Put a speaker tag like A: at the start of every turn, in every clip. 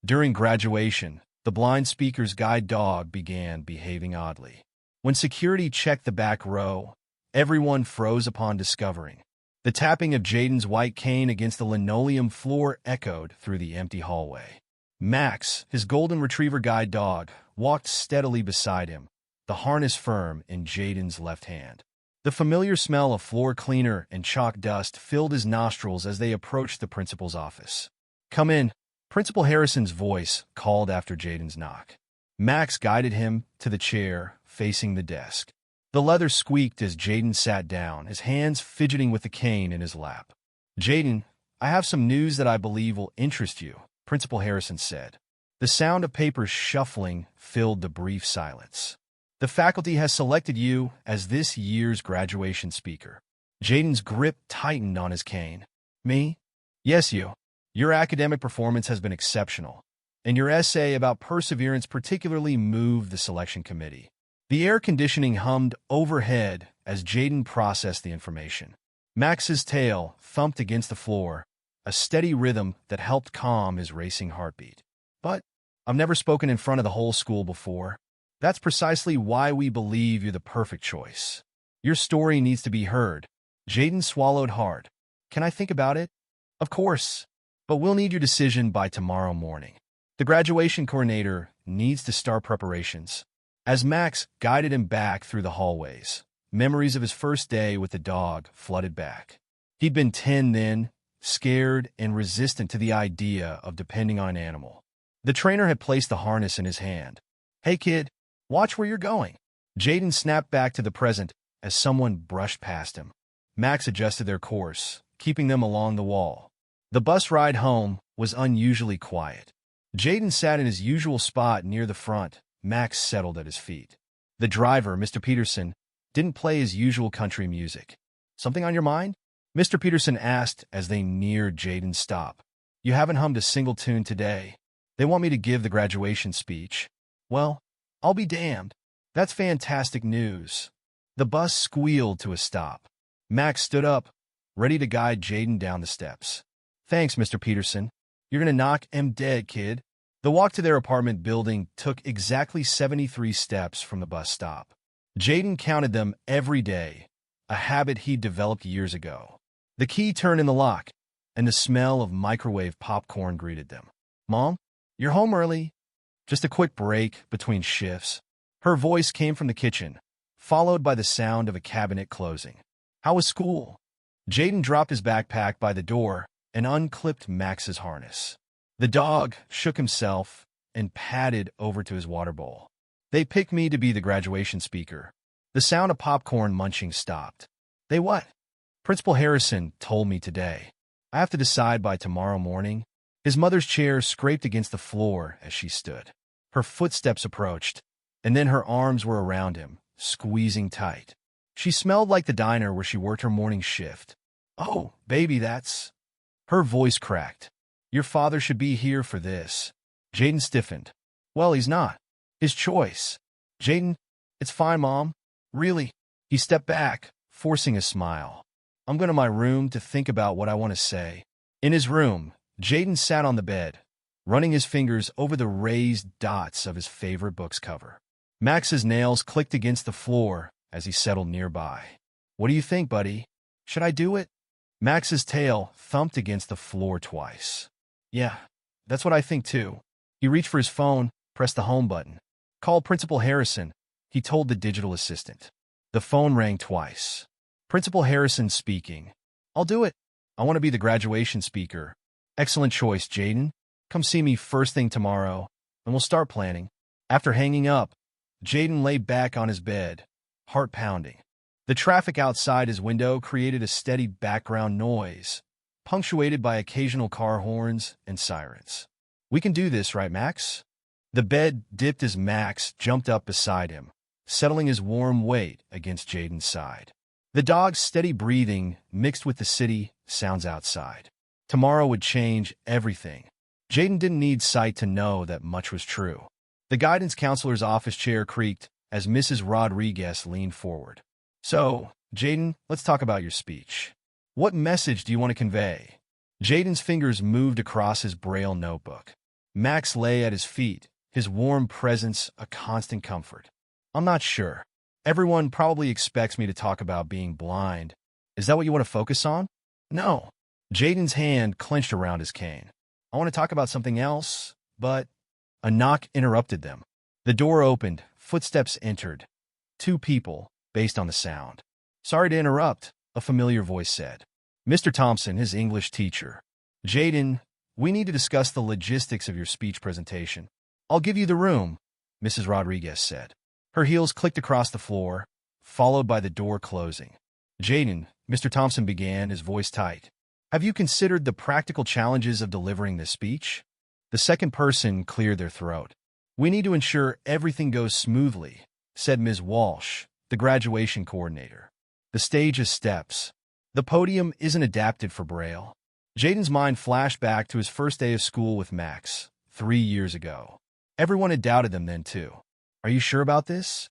A: During graduation, the blind speaker's guide dog began behaving oddly. When security checked the back row, everyone froze upon discovering. The tapping of Jaden's white cane against the linoleum floor echoed through the empty hallway. Max, his golden retriever guide dog, walked steadily beside him, the harness firm in Jaden's left hand. The familiar smell of floor cleaner and chalk dust filled his nostrils as they approached the principal's office. "Come in," Principal Harrison's voice called after Jaden's knock. Max guided him to the chair facing the desk. The leather squeaked as Jaden sat down, his hands fidgeting with the cane in his lap. "Jaden, I have some news that I believe will interest you," Principal Harrison said. The sound of papers shuffling filled the brief silence. "The faculty has selected you as this year's graduation speaker." Jaden's grip tightened on his cane. "Me?" "Yes, you. Your academic performance has been exceptional, and your essay about perseverance particularly moved the selection committee." The air conditioning hummed overhead as Jaden processed the information. Max's tail thumped against the floor, a steady rhythm that helped calm his racing heartbeat. "But I've never spoken in front of the whole school before. That's precisely why we believe you're the perfect choice. Your story needs to be heard." Jaden swallowed hard. "Can I think about it?" "Of course, but we'll need your decision by tomorrow morning. The graduation coordinator needs to start preparations." As Max guided him back through the hallways, memories of his first day with the dog flooded back. He'd been 10 then, scared and resistant to the idea of depending on an animal. The trainer had placed the harness in his hand. "Hey kid, watch where you're going." Jaden snapped back to the present as someone brushed past him. Max adjusted their course, keeping them along the wall. The bus ride home was unusually quiet. Jaden sat in his usual spot near the front. Max settled at his feet. The driver, Mr. Peterson, didn't play his usual country music. "Something on your mind?" Mr. Peterson asked as they neared Jaden's stop. "You haven't hummed a single tune today. They want me to give the graduation speech." "Well, I'll be damned. That's fantastic news." The bus squealed to a stop. Max stood up, ready to guide Jaden down the steps. "Thanks, Mr. Peterson. You're gonna knock 'em dead, kid." The walk to their apartment building took exactly 73 steps from the bus stop. Jaden counted them every day, a habit he'd developed years ago. The key turned in the lock, and the smell of microwave popcorn greeted them. "Mom, you're home early." Just a quick break between shifts. Her voice came from the kitchen, followed by the sound of a cabinet closing. "How was school?" Jaden dropped his backpack by the door and unclipped Max's harness. The dog shook himself and padded over to his water bowl. "They picked me to be the graduation speaker." The sound of popcorn munching stopped. "They what?" "Principal Harrison told me today. I have to decide by tomorrow morning." His mother's chair scraped against the floor as she stood. Her footsteps approached, and then her arms were around him, squeezing tight. She smelled like the diner where she worked her morning shift. "Oh, baby, that's—" Her voice cracked. "Your father should be here for this." Jaden stiffened. "Well, he's not. His choice." "Jaden, it's fine, Mom. Really." He stepped back, forcing a smile. "I'm going to my room to think about what I want to say." In his room, Jaden sat on the bed, running his fingers over the raised dots of his favorite book's cover. Max's nails clicked against the floor as he settled nearby. "What do you think, buddy? Should I do it?" Max's tail thumped against the floor twice. "Yeah, that's what I think too." He reached for his phone, pressed the home button. "Call Principal Harrison," he told the digital assistant. The phone rang twice. "Principal Harrison speaking." "I'll do it. I want to be the graduation speaker." "Excellent choice, Jaden. Come see me first thing tomorrow, and we'll start planning." After hanging up, Jaden lay back on his bed, heart pounding. The traffic outside his window created a steady background noise, punctuated by occasional car horns and sirens. "We can do this, right, Max?" The bed dipped as Max jumped up beside him, settling his warm weight against Jaden's side. The dog's steady breathing mixed with the city sounds outside. Tomorrow would change everything. Jaden didn't need sight to know that much was true. The guidance counselor's office chair creaked as Mrs. Rodriguez leaned forward. "So, Jaden, let's talk about your speech. What message do you want to convey?" Jaden's fingers moved across his Braille notebook. Max lay at his feet, his warm presence a constant comfort. I'm not sure. Everyone probably expects me to talk about being blind. Is that what you want to focus on? No. Jaden's hand clenched around his cane. I want to talk about something else, but a knock interrupted them. The door opened, footsteps entered. Two people, based on the sound. Sorry to interrupt, a familiar voice said. Mr. Thompson, his English teacher. Jaden, we need to discuss the logistics of your speech presentation. I'll give you the room, Mrs. Rodriguez said. Her heels clicked across the floor, followed by the door closing. Jaden, Mr. Thompson began, his voice tight. Have you considered the practical challenges of delivering this speech? The second person cleared their throat. We need to ensure everything goes smoothly, said Ms. Walsh, the graduation coordinator. The stage is steps. The podium isn't adapted for Braille. Jaden's mind flashed back to his first day of school with Max, 3 years ago. Everyone had doubted them then, too. Are you sure about this?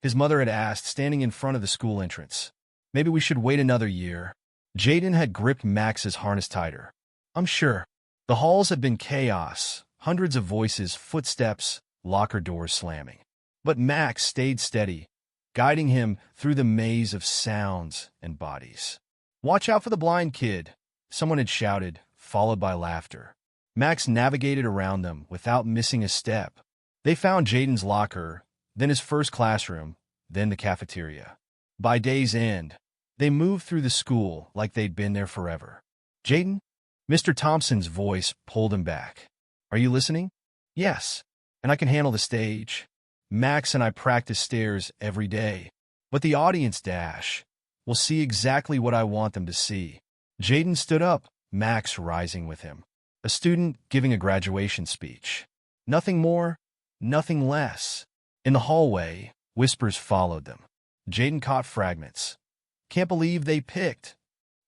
A: His mother had asked, standing in front of the school entrance. Maybe we should wait another year. Jaden had gripped Max's harness tighter. I'm sure. The halls had been chaos, hundreds of voices, footsteps, locker doors slamming. But Max stayed steady, guiding him through the maze of sounds and bodies. Watch out for the blind kid, someone had shouted, followed by laughter. Max navigated around them without missing a step. They found Jaden's locker, then his first classroom, then the cafeteria. By day's end, they moved through the school like they'd been there forever. Jaden? Mr. Thompson's voice pulled him back. Are you listening? Yes, and I can handle the stage. Max and I practice stairs every day. But the audience dash will see exactly what I want them to see. Jaden stood up, Max rising with him. A student giving a graduation speech. Nothing more, nothing less. In the hallway, whispers followed them. Jaden caught fragments. Can't believe they picked.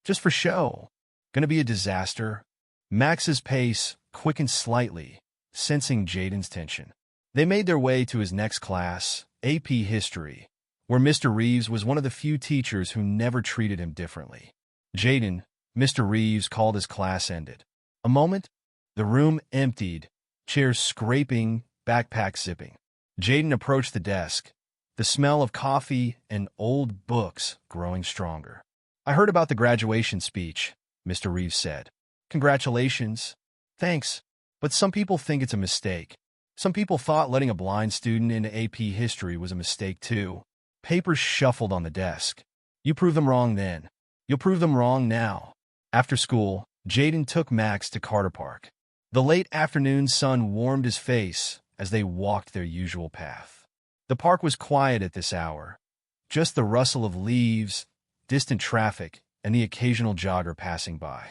A: Just for show. Gonna be a disaster. Max's pace quickened slightly, sensing Jaden's tension. They made their way to his next class, AP History, where Mr. Reeves was one of the few teachers who never treated him differently. Jaden, Mr. Reeves called as class ended. A moment, the room emptied, chairs scraping, backpack zipping. Jaden approached the desk, the smell of coffee and old books growing stronger. I heard about the graduation speech, Mr. Reeves said. Congratulations. Thanks. But some people think it's a mistake. Some people thought letting a blind student into AP History was a mistake too. Papers shuffled on the desk. You proved them wrong then. You'll prove them wrong now. After school, Jaden took Max to Carter Park. The late afternoon sun warmed his face as they walked their usual path. The park was quiet at this hour. Just the rustle of leaves, distant traffic, and the occasional jogger passing by.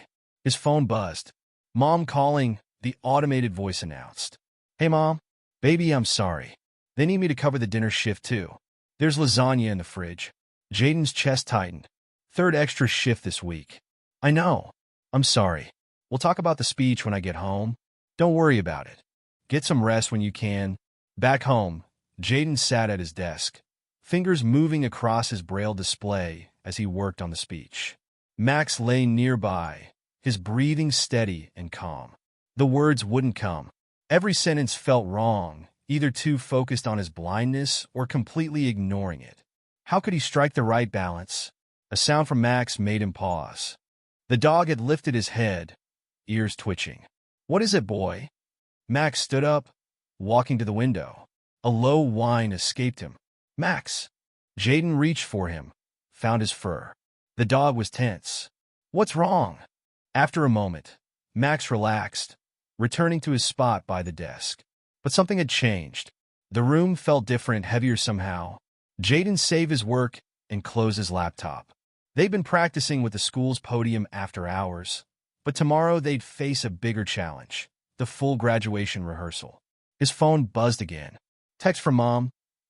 A: His phone buzzed. Mom calling, the automated voice announced. Hey, Mom. Baby, I'm sorry. They need me to cover the dinner shift, too. There's lasagna in the fridge. Jaden's chest tightened. Third extra shift this week. I know. I'm sorry. We'll talk about the speech when I get home. Don't worry about it. Get some rest when you can. Back home, Jaden sat at his desk, fingers moving across his Braille display as he worked on the speech. Max lay nearby, his breathing steady and calm. The words wouldn't come. Every sentence felt wrong, either too focused on his blindness or completely ignoring it. How could he strike the right balance? A sound from Max made him pause. The dog had lifted his head, ears twitching. What is it, boy? Max stood up, walking to the window. A low whine escaped him. Max! Jaden reached for him, found his fur. The dog was tense. What's wrong? After a moment, Max relaxed, returning to his spot by the desk. But something had changed. The room felt different, heavier somehow. Jaden saved his work and closed his laptop. They'd been practicing with the school's podium after hours, but tomorrow they'd face a bigger challenge, the full graduation rehearsal. His phone buzzed again. Text from Mom.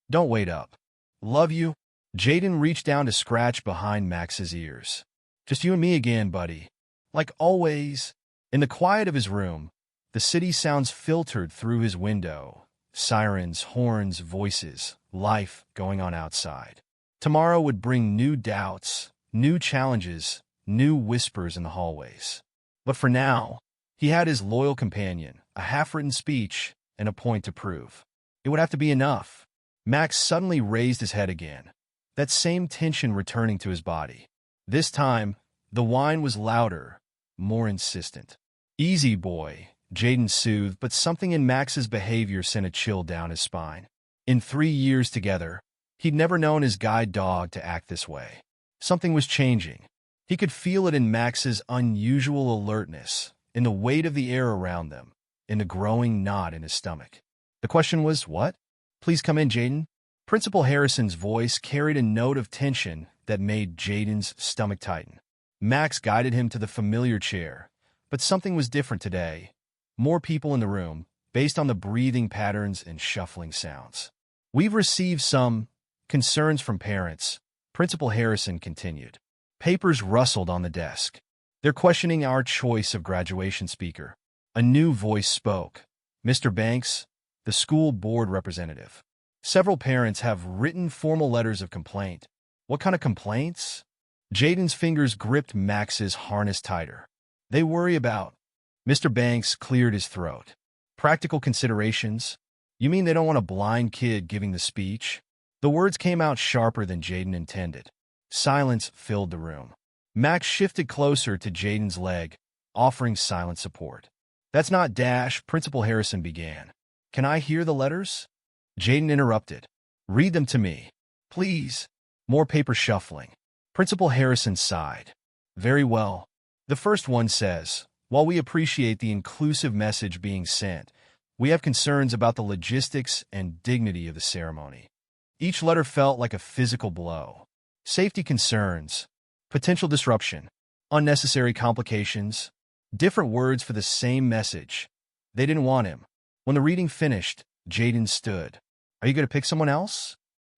A: Don't wait up. Love you. Jaden reached down to scratch behind Max's ears. Just you and me again, buddy. Like always. In the quiet of his room, the city sounds filtered through his window. Sirens, horns, voices, life going on outside. Tomorrow would bring new doubts, new challenges, new whispers in the hallways. But for now, he had his loyal companion, a half-written speech, and a point to prove. It would have to be enough. Max suddenly raised his head again, that same tension returning to his body. This time, the whine was louder, more insistent. "Easy, boy," Jaden soothed, but something in Max's behavior sent a chill down his spine. In 3 years together, he'd never known his guide dog to act this way. Something was changing. He could feel it in Max's unusual alertness, in the weight of the air around them, in the growing knot in his stomach. The question was, what? "Please come in, Jaden." Principal Harrison's voice carried a note of tension that made Jaden's stomach tighten. Max guided him to the familiar chair, but something was different today. More people in the room, based on the breathing patterns and shuffling sounds. "We've received some concerns from parents," Principal Harrison continued. Papers rustled on the desk. "They're questioning our choice of graduation speaker." A new voice spoke. "Mr. Banks, the school board representative. Several parents have written formal letters of complaint." "What kind of complaints?" Jaden's fingers gripped Max's harness tighter. "They worry about—" Mr. Banks cleared his throat. "Practical considerations? You mean they don't want a blind kid giving the speech?" The words came out sharper than Jaden intended. Silence filled the room. Max shifted closer to Jaden's leg, offering silent support. "That's not Dash," Principal Harrison began. "Can I hear the letters?" Jaden interrupted. "Read them to me, please." More paper shuffling. Principal Harrison sighed. "Very well. The first one says, while we appreciate the inclusive message being sent, we have concerns about the logistics and dignity of the ceremony." Each letter felt like a physical blow. Safety concerns, potential disruption, unnecessary complications, different words for the same message. They didn't want him. When the reading finished, Jaden stood. "Are you going to pick someone else?"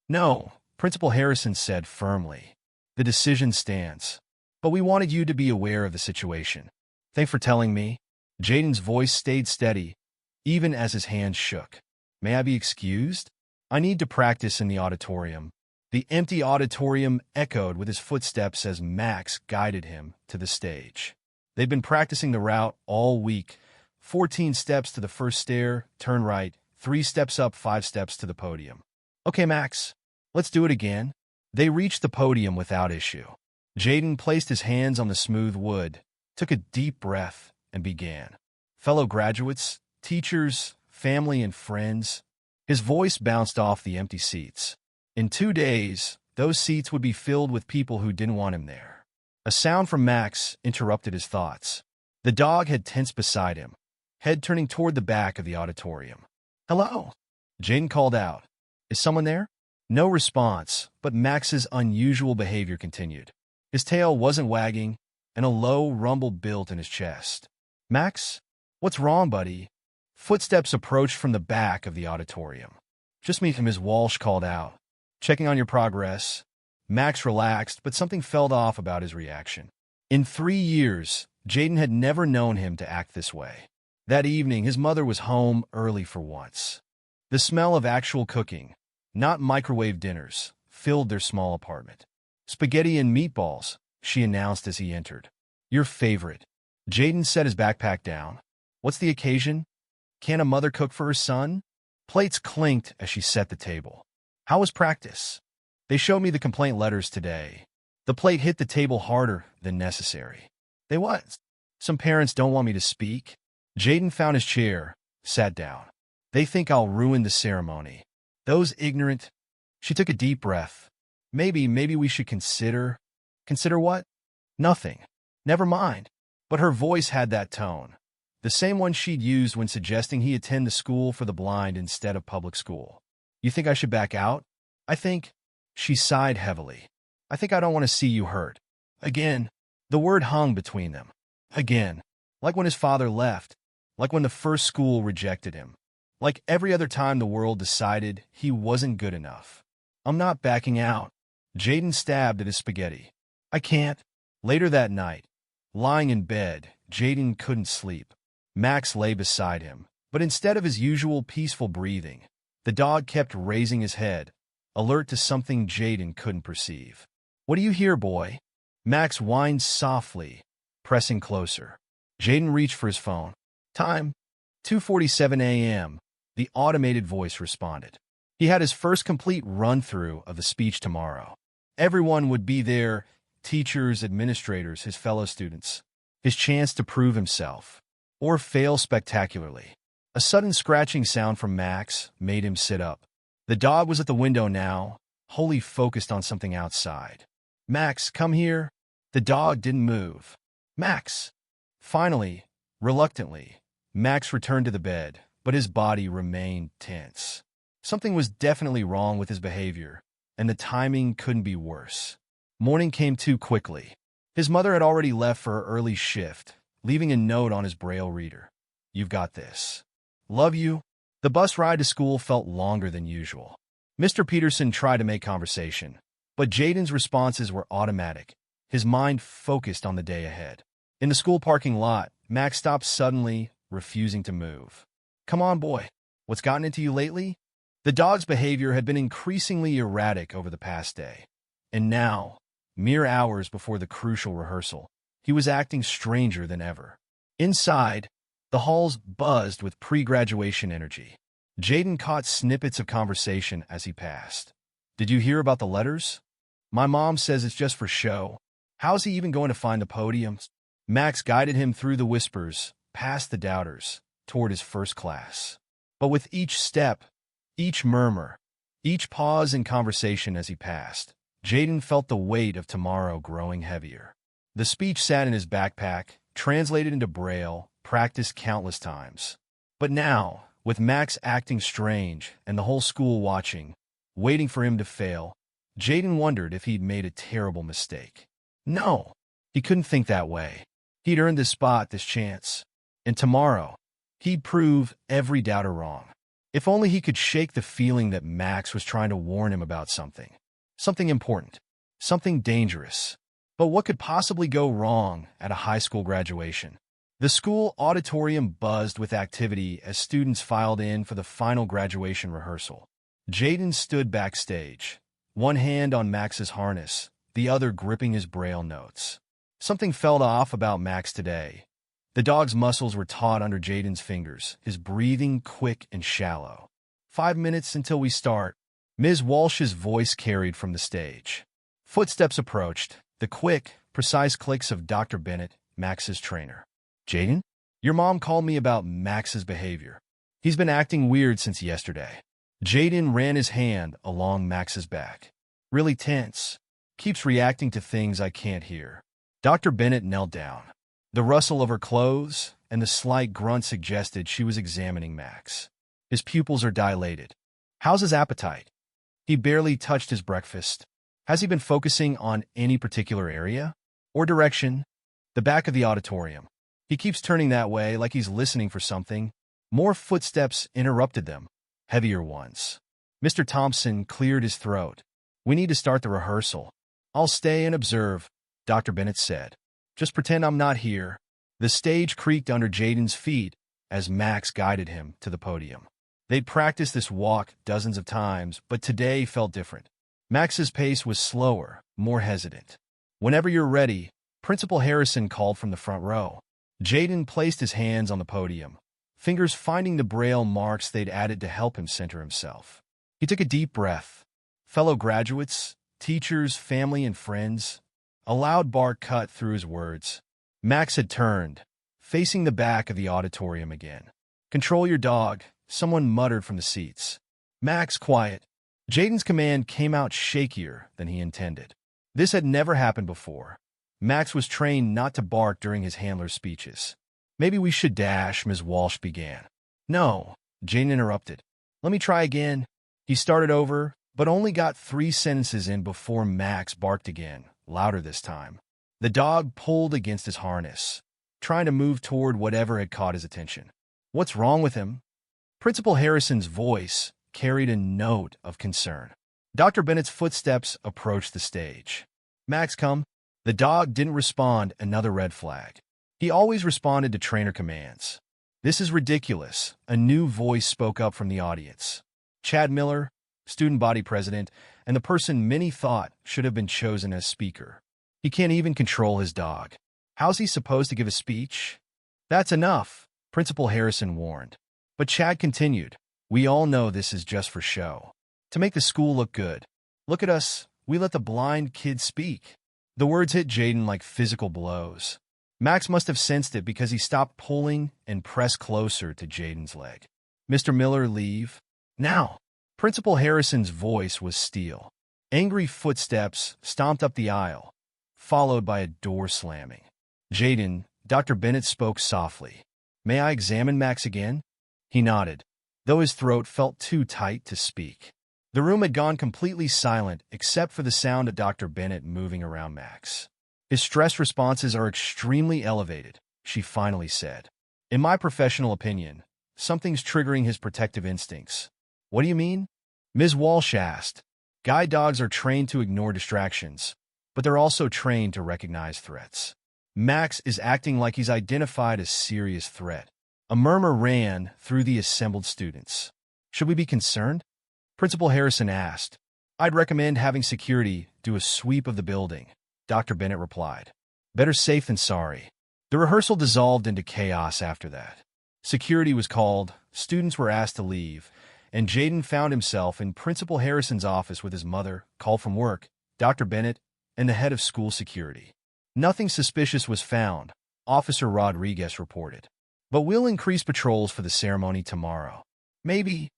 A: "No," Principal Harrison said firmly. "The decision stands. But we wanted you to be aware of the situation. Thanks for telling me." Jaden's voice stayed steady, even as his hands shook. "May I be excused? I need to practice in the auditorium." The empty auditorium echoed with his footsteps as Max guided him to the stage. They'd been practicing the route all week. 14 steps to the first stair, turn right, 3 steps up, 5 steps to the podium. "Okay, Max, let's do it again." They reached the podium without issue. Jaden placed his hands on the smooth wood, took a deep breath, and began. "Fellow graduates, teachers, family, and friends." His voice bounced off the empty seats. In 2 days, those seats would be filled with people who didn't want him there. A sound from Max interrupted his thoughts. The dog had tensed beside him, head turning toward the back of the auditorium. "Hello," Jaden called out. "Is someone there?" No response, but Max's unusual behavior continued. His tail wasn't wagging, and a low rumble built in his chest. "Max, what's wrong, buddy?" Footsteps approached from the back of the auditorium. "Just me," Ms. Walsh called out. "Checking on your progress." Max relaxed, but something felt off about his reaction. In 3 years, Jaden had never known him to act this way. That evening, his mother was home early for once. The smell of actual cooking, not microwave dinners, filled their small apartment. "Spaghetti and meatballs," she announced as he entered. "Your favorite." Jaden set his backpack down. "What's the occasion? Can a mother cook for her son?" Plates clinked as she set the table. "How was practice?" "They showed me the complaint letters today." The plate hit the table harder than necessary. "They what?" "Some parents don't want me to speak." Jaden found his chair, sat down. "They think I'll ruin the ceremony. Those ignorant—" She took a deep breath. Maybe we should consider—" "Consider what?" "Nothing. Never mind." But her voice had that tone, the same one she'd used when suggesting he attend the school for the blind instead of public school. "You think I should back out?" "I think—" She sighed heavily. "I think I don't want to see you hurt." Again, the word hung between them. Again, like when his father left, like when the first school rejected him, like every other time the world decided he wasn't good enough. "I'm not backing out." Jaden stabbed at his spaghetti. "I can't." Later that night, lying in bed, Jaden couldn't sleep. Max lay beside him, but instead of his usual peaceful breathing, the dog kept raising his head, alert to something Jaden couldn't perceive. "What do you hear, boy?" Max whined softly, pressing closer. Jaden reached for his phone. "Time." 2:47 a.m., the automated voice responded. He had his first complete run-through of the speech tomorrow. Everyone would be there, teachers, administrators, his fellow students. His chance to prove himself, or fail spectacularly. A sudden scratching sound from Max made him sit up. The dog was at the window now, wholly focused on something outside. "Max, come here." The dog didn't move. "Max!" Finally, reluctantly, Max returned to the bed, but his body remained tense. Something was definitely wrong with his behavior, and the timing couldn't be worse. Morning came too quickly. His mother had already left for her early shift, leaving a note on his Braille reader. "You've got this. Love you." The bus ride to school felt longer than usual. Mr. Peterson tried to make conversation, but Jaden's responses were automatic, his mind focused on the day ahead. In the school parking lot, Max stopped suddenly, refusing to move. "Come on, boy. What's gotten into you lately?" The dog's behavior had been increasingly erratic over the past day, and now, mere hours before the crucial rehearsal, he was acting stranger than ever. Inside, the halls buzzed with pre-graduation energy. Jaden caught snippets of conversation as he passed. "Did you hear about the letters? My mom says it's just for show. How's he even going to find the podium?" Max guided him through the whispers, past the doubters, toward his first class. But with each step, each murmur, each pause in conversation as he passed, Jaden felt the weight of tomorrow growing heavier. The speech sat in his backpack, translated into Braille, practiced countless times. But now, with Max acting strange and the whole school watching, waiting for him to fail, Jaden wondered if he'd made a terrible mistake. No, he couldn't think that way. He'd earned this spot, this chance. And tomorrow, he'd prove every doubter wrong. If only he could shake the feeling that Max was trying to warn him about something. Something important. Something dangerous. But what could possibly go wrong at a high school graduation? The school auditorium buzzed with activity as students filed in for the final graduation rehearsal. Jaden stood backstage, one hand on Max's harness, the other gripping his Braille notes. Something felt off about Max today. The dog's muscles were taut under Jaden's fingers, his breathing quick and shallow. 5 minutes until we start." Ms. Walsh's voice carried from the stage. Footsteps approached, the quick, precise clicks of Dr. Bennett, Max's trainer. "Jaden, your mom called me about Max's behavior. He's been acting weird since yesterday." Jaden ran his hand along Max's back. "Really tense. Keeps reacting to things I can't hear." Dr. Bennett knelt down. The rustle of her clothes and the slight grunt suggested she was examining Max. "His pupils are dilated. How's his appetite? He barely touched his breakfast. Has he been focusing on any particular area? Or direction?" "The back of the auditorium. He keeps turning that way like he's listening for something." More footsteps interrupted them, heavier ones. Mr. Thompson cleared his throat. "We need to start the rehearsal." "I'll stay and observe," Dr. Bennett said. "Just pretend I'm not here." The stage creaked under Jaden's feet as Max guided him to the podium. They'd practiced this walk dozens of times, but today felt different. Max's pace was slower, more hesitant. "Whenever you're ready," Principal Harrison called from the front row. Jaden placed his hands on the podium, fingers finding the Braille marks they'd added to help him center himself. He took a deep breath. Fellow graduates, teachers, family, and friends. A loud bark cut through his words. Max had turned, facing the back of the auditorium again. "Control your dog," someone muttered from the seats. "Max, quiet." Jaden's command came out shakier than he intended. This had never happened before. Max was trained not to bark during his handler's speeches. "Maybe we should dash," Ms. Walsh began. "No," Jaden interrupted. "Let me try again." He started over, but only got 3 sentences in before Max barked again, louder this time. The dog pulled against his harness, trying to move toward whatever had caught his attention. "What's wrong with him?" Principal Harrison's voice carried a note of concern. Dr. Bennett's footsteps approached the stage. "Max, come." The dog didn't respond, another red flag. He always responded to trainer commands. "This is ridiculous," a new voice spoke up from the audience. Chad Miller, student body president, and the person many thought should have been chosen as speaker. "He can't even control his dog. How's he supposed to give a speech?" "That's enough," Principal Harrison warned. But Chad continued. We all know this is just for show. To make the school look good. Look at us, we let the blind kid speak. The words hit Jaden like physical blows. Max must have sensed it because he stopped pulling and pressed closer to Jaden's leg. Mr. Miller, leave. Now. Principal Harrison's voice was steel. Angry footsteps stomped up the aisle, followed by a door slamming. Jaden, Dr. Bennett spoke softly. May I examine Max again? He nodded, though his throat felt too tight to speak. The room had gone completely silent except for the sound of Dr. Bennett moving around Max. His stress responses are extremely elevated, she finally said. In my professional opinion, something's triggering his protective instincts. What do you mean? Ms. Walsh asked. Guide dogs are trained to ignore distractions, but they're also trained to recognize threats. Max is acting like he's identified a serious threat. A murmur ran through the assembled students. Should we be concerned? Principal Harrison asked. I'd recommend having security do a sweep of the building, Dr. Bennett replied. Better safe than sorry. The rehearsal dissolved into chaos after that. Security was called, students were asked to leave, and Jaden found himself in Principal Harrison's office with his mother, called from work, Dr. Bennett, and the head of school security. Nothing suspicious was found, Officer Rodriguez reported. But we'll increase patrols for the ceremony tomorrow. Maybe.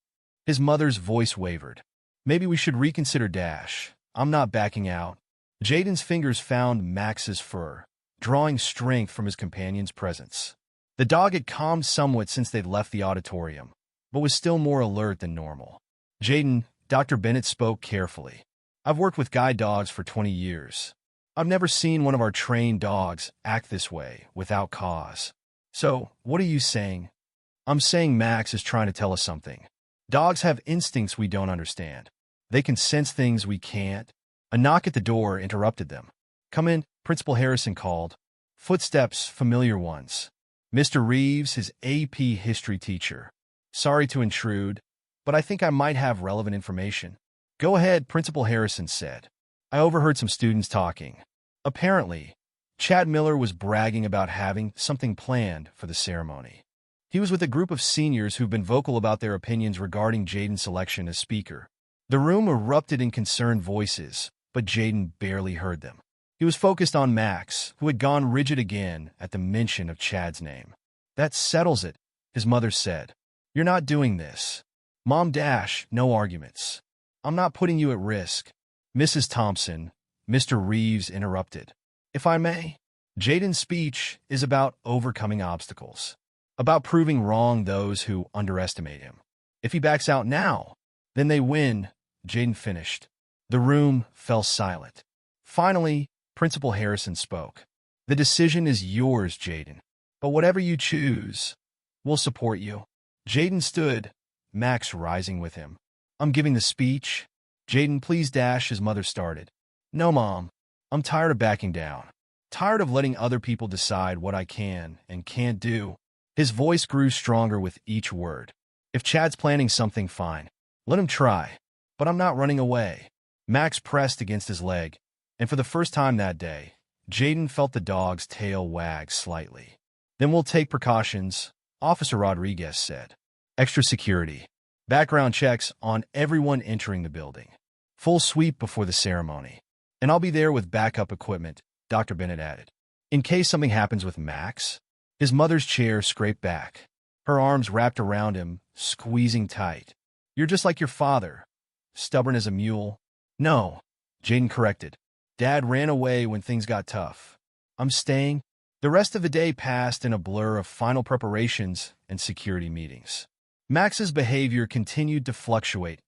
A: His mother's voice wavered. Maybe we should reconsider Dash. I'm not backing out. Jaden's fingers found Max's fur, drawing strength from his companion's presence. The dog had calmed somewhat since they'd left the auditorium, but was still more alert than normal. Jaden, Dr. Bennett spoke carefully. I've worked with guide dogs for 20 years. I've never seen one of our trained dogs act this way without cause. So, what are you saying? I'm saying Max is trying to tell us something. Dogs have instincts we don't understand. They can sense things we can't. A knock at the door interrupted them. Come in, Principal Harrison called. Footsteps, familiar ones. Mr. Reeves, his AP history teacher. Sorry to intrude, but I think I might have relevant information. Go ahead, Principal Harrison said. I overheard some students talking. Apparently, Chad Miller was bragging about having something planned for the ceremony. He was with a group of seniors who've been vocal about their opinions regarding Jaden's selection as speaker. The room erupted in concerned voices, but Jaden barely heard them. He was focused on Max, who had gone rigid again at the mention of Chad's name. That settles it, his mother said. You're not doing this. Mom Dash, no arguments. I'm not putting you at risk. Mrs. Thompson, Mr. Reeves interrupted. If I may, Jaden's speech is about overcoming obstacles. About proving wrong those who underestimate him. If he backs out now, then they win, Jaden finished. The room fell silent. Finally, Principal Harrison spoke. The decision is yours, Jaden. But whatever you choose, we'll support you. Jaden stood, Max rising with him. I'm giving the speech. Jaden, please Dash, his mother started. No, Mom. I'm tired of backing down. Tired of letting other people decide what I can and can't do. His voice grew stronger with each word. If Chad's planning something, fine. Let him try. But I'm not running away. Max pressed against his leg, and for the first time that day, Jaden felt the dog's tail wag slightly. Then we'll take precautions, Officer Rodriguez said. Extra security. Background checks on everyone entering the building. Full sweep before the ceremony. And I'll be there with backup equipment, Dr. Bennett added. In case something happens with Max. His mother's chair scraped back. Her arms wrapped around him, squeezing tight. You're just like your father. Stubborn as a mule. No, Jaden corrected. Dad ran away when things got tough. I'm staying. The rest of the day passed in a blur of final preparations and security meetings. Max's behavior continued to fluctuate,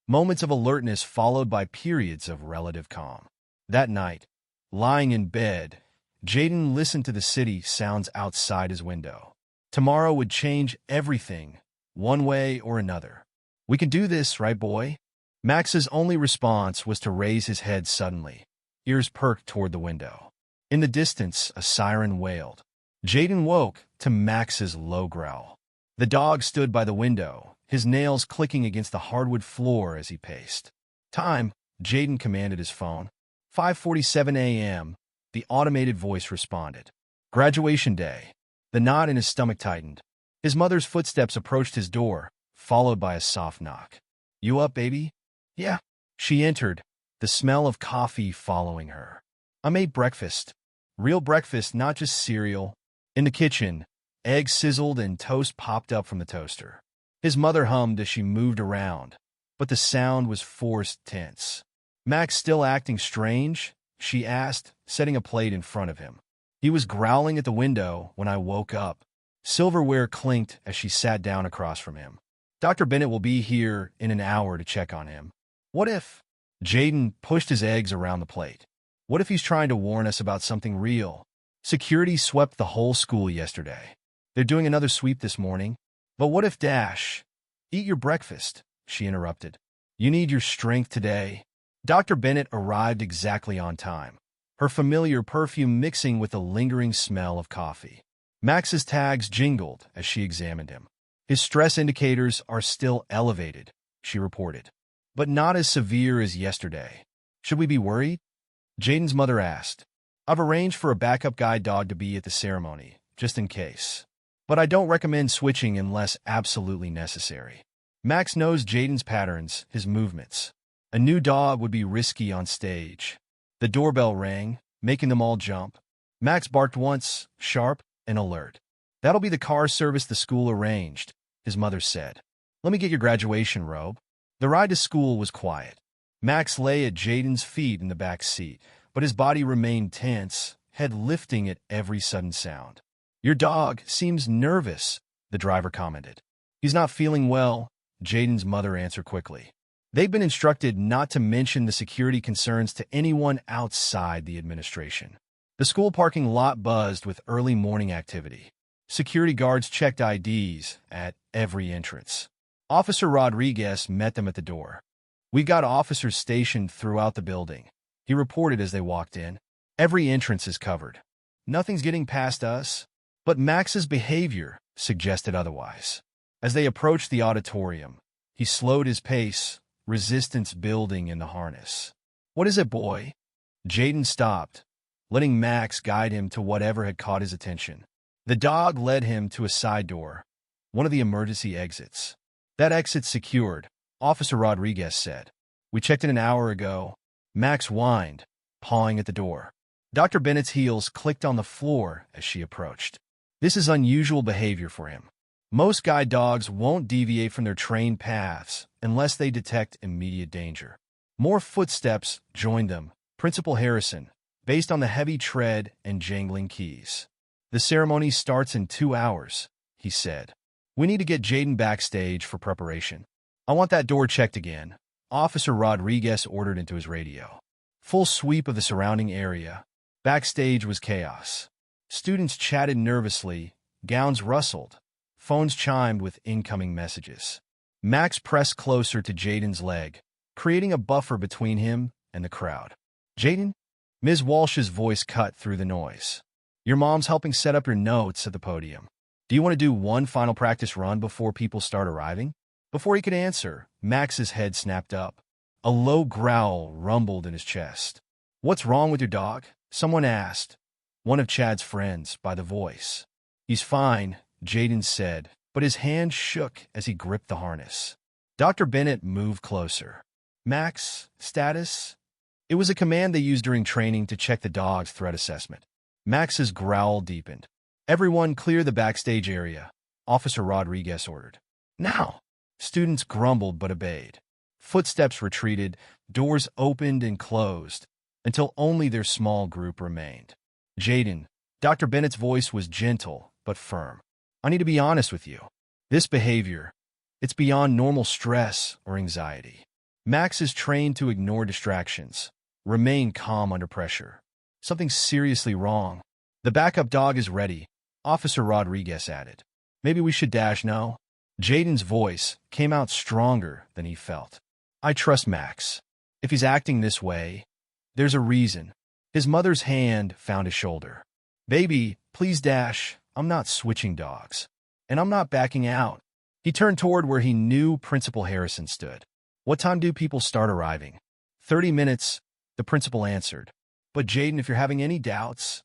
A: moments of alertness followed by periods of relative calm. That night, lying in bed, Jaden listened to the city sounds outside his window. Tomorrow would change everything, one way or another. We can do this, right, boy? Max's only response was to raise his head suddenly, ears perked toward the window. In the distance, a siren wailed. Jaden woke to Max's low growl. The dog stood by the window, his nails clicking against the hardwood floor as he paced. Time, Jaden commanded his phone. 5:47 a.m., the automated voice responded. Graduation day. The knot in his stomach tightened. His mother's footsteps approached his door, followed by a soft knock. "You up, baby?" "Yeah." She entered, the smell of coffee following her. "I made breakfast. Real breakfast, not just cereal." In the kitchen, eggs sizzled and toast popped up from the toaster. His mother hummed as she moved around, but the sound was forced, tense. "Max still acting strange?" she asked, setting a plate in front of him. "He was growling at the window when I woke up." Silverware clinked as she sat down across from him. "Dr. Bennett will be here in an hour to check on him." "What if—" Jaden pushed his eggs around the plate. "What if he's trying to warn us about something real?" Security swept the whole school yesterday. They're doing another sweep this morning. "But what if Dash—" "Eat your breakfast," she interrupted. "You need your strength today." Dr. Bennett arrived exactly on time, her familiar perfume mixing with the lingering smell of coffee. Max's tags jingled as she examined him. "His stress indicators are still elevated," she reported, "but not as severe as yesterday." "Should we be worried?" Jaden's mother asked. "I've arranged for a backup guide dog to be at the ceremony, just in case. But I don't recommend switching unless absolutely necessary." Max knows Jaden's patterns, his movements. A new dog would be risky on stage. The doorbell rang, making them all jump. Max barked once, sharp and alert. "That'll be the car service the school arranged," his mother said. "Let me get your graduation robe." The ride to school was quiet. Max lay at Jaden's feet in the back seat, but his body remained tense, head lifting at every sudden sound. "Your dog seems nervous," the driver commented. "He's not feeling well," Jaden's mother answered quickly. They've been instructed not to mention the security concerns to anyone outside the administration. The school parking lot buzzed with early morning activity. Security guards checked IDs at every entrance. Officer Rodriguez met them at the door. "We've got officers stationed throughout the building," he reported as they walked in. "Every entrance is covered. Nothing's getting past us." But Max's behavior suggested otherwise. As they approached the auditorium, he slowed his pace, resistance building in the harness. "What is it, boy?" Jaden stopped, letting Max guide him to whatever had caught his attention. The dog led him to a side door, one of the emergency exits. "That exit's secured," Officer Rodriguez said. "We checked in an hour ago." Max whined, pawing at the door. Dr. Bennett's heels clicked on the floor as she approached. This is unusual behavior for him. Most guide dogs won't deviate from their trained paths unless they detect immediate danger. More footsteps joined them, Principal Harrison, based on the heavy tread and jangling keys. "The ceremony starts in 2 hours," he said. "We need to get Jaden backstage for preparation." "I want that door checked again," Officer Rodriguez ordered into his radio. Full sweep of the surrounding area. Backstage was chaos. Students chatted nervously, gowns rustled, phones chimed with incoming messages. Max pressed closer to Jaden's leg, creating a buffer between him and the crowd. "Jaden?" Ms. Walsh's voice cut through the noise. "Your mom's helping set up your notes at the podium. Do you want to do one final practice run before people start arriving?" Before he could answer, Max's head snapped up. A low growl rumbled in his chest. "What's wrong with your dog?" someone asked, one of Chad's friends, by the voice. "He's fine," Jaden said, but his hand shook as he gripped the harness. Dr. Bennett moved closer. "Max, status?" It was a command they used during training to check the dog's threat assessment. Max's growl deepened. "Everyone clear the backstage area," Officer Rodriguez ordered. "Now!" Students grumbled but obeyed. Footsteps retreated, doors opened and closed, until only their small group remained. "Jaden," Dr. Bennett's voice was gentle but firm. "I need to be honest with you. This behavior, it's beyond normal stress or anxiety. Max is trained to ignore distractions, remain calm under pressure. Something's seriously wrong." "The backup dog is ready," Officer Rodriguez added. "Maybe we should dash now?" Jaden's voice came out stronger than he felt. "I trust Max. If he's acting this way, there's a reason." His mother's hand found his shoulder. "Baby, please dash. I'm not switching dogs. And I'm not backing out." He turned toward where he knew Principal Harrison stood. "What time do people start arriving?" 30 minutes, the principal answered. "But Jaden, if you're having any doubts..."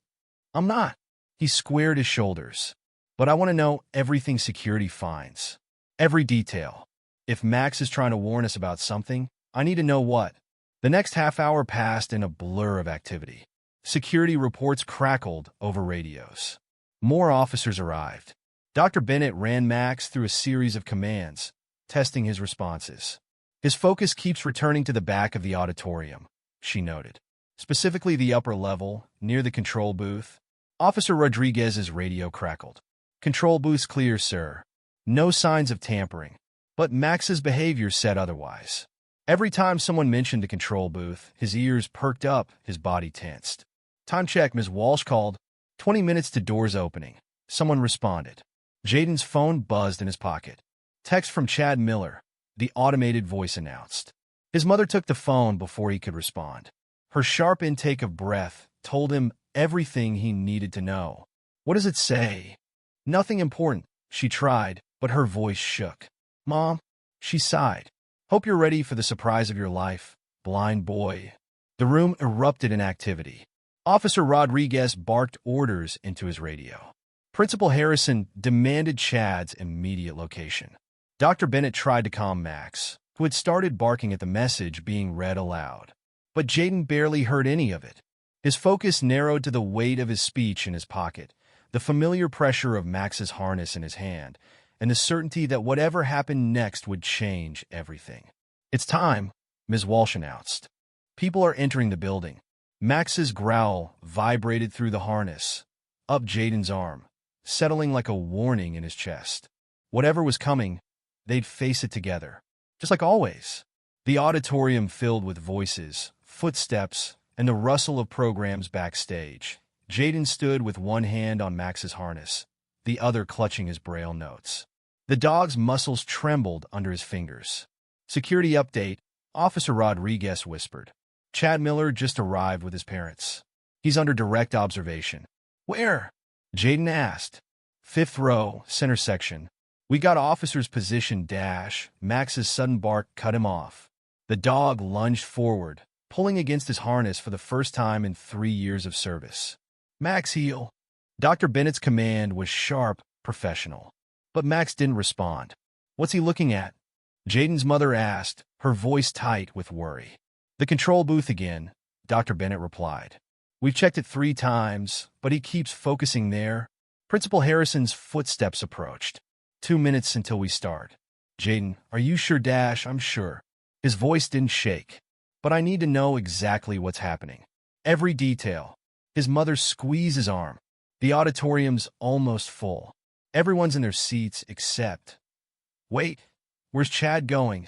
A: "I'm not." He squared his shoulders. But I want to know everything security finds. Every detail. If Max is trying to warn us about something, I need to know what. The next half hour passed in a blur of activity. Security reports crackled over radios. More officers arrived. Dr. Bennett ran Max through a series of commands, testing his responses. His focus keeps returning to the back of the auditorium, she noted. Specifically the upper level, near the control booth. Officer Rodriguez's radio crackled. Control booth's clear, sir. No signs of tampering. But Max's behavior said otherwise. Every time someone mentioned the control booth, his ears perked up, his body tensed. Time check, Ms. Walsh called. 20 minutes to doors opening. Someone responded. Jaden's phone buzzed in his pocket. Text from Chad Miller, the automated voice announced. His mother took the phone before he could respond. Her sharp intake of breath told him everything he needed to know. What does it say? Nothing important. She tried, but her voice shook. Mom, she sighed. Hope you're ready for the surprise of your life, blind boy. The room erupted in activity. Officer Rodriguez barked orders into his radio. Principal Harrison demanded Chad's immediate location. Dr. Bennett tried to calm Max, who had started barking at the message being read aloud. But Jaden barely heard any of it. His focus narrowed to the weight of his speech in his pocket, the familiar pressure of Max's harness in his hand, and the certainty that whatever happened next would change everything. It's time, Ms. Walsh announced. People are entering the building. Max's growl vibrated through the harness, up Jaden's arm, settling like a warning in his chest. Whatever was coming, they'd face it together, just like always. The auditorium filled with voices, footsteps, and the rustle of programs backstage. Jaden stood with one hand on Max's harness, the other clutching his braille notes. The dog's muscles trembled under his fingers. Security update, Officer Rodriguez whispered. Chad Miller just arrived with his parents. He's under direct observation. Where? Jaden asked. 5th row, center section. We got officers positioned dash. Max's sudden bark cut him off. The dog lunged forward, pulling against his harness for the first time in 3 years of service. Max, heel. Dr. Bennett's command was sharp, professional. But Max didn't respond. What's he looking at? Jaden's mother asked, her voice tight with worry. The control booth again, Dr. Bennett replied. We've checked it 3 times, but he keeps focusing there. Principal Harrison's footsteps approached. 2 minutes until we start. Jaden, are you sure, Dash? I'm sure. His voice didn't shake. But I need to know exactly what's happening. Every detail. His mother squeezed his arm. The auditorium's almost full. Everyone's in their seats except... Wait, where's Chad going?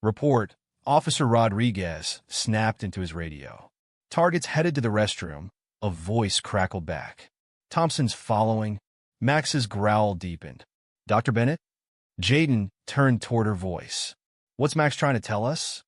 A: Report. Officer Rodriguez snapped into his radio. Targets headed to the restroom. A voice crackled back. Thompson's following. Max's growl deepened. Dr. Bennett? Jaden turned toward her voice. What's Max trying to tell us?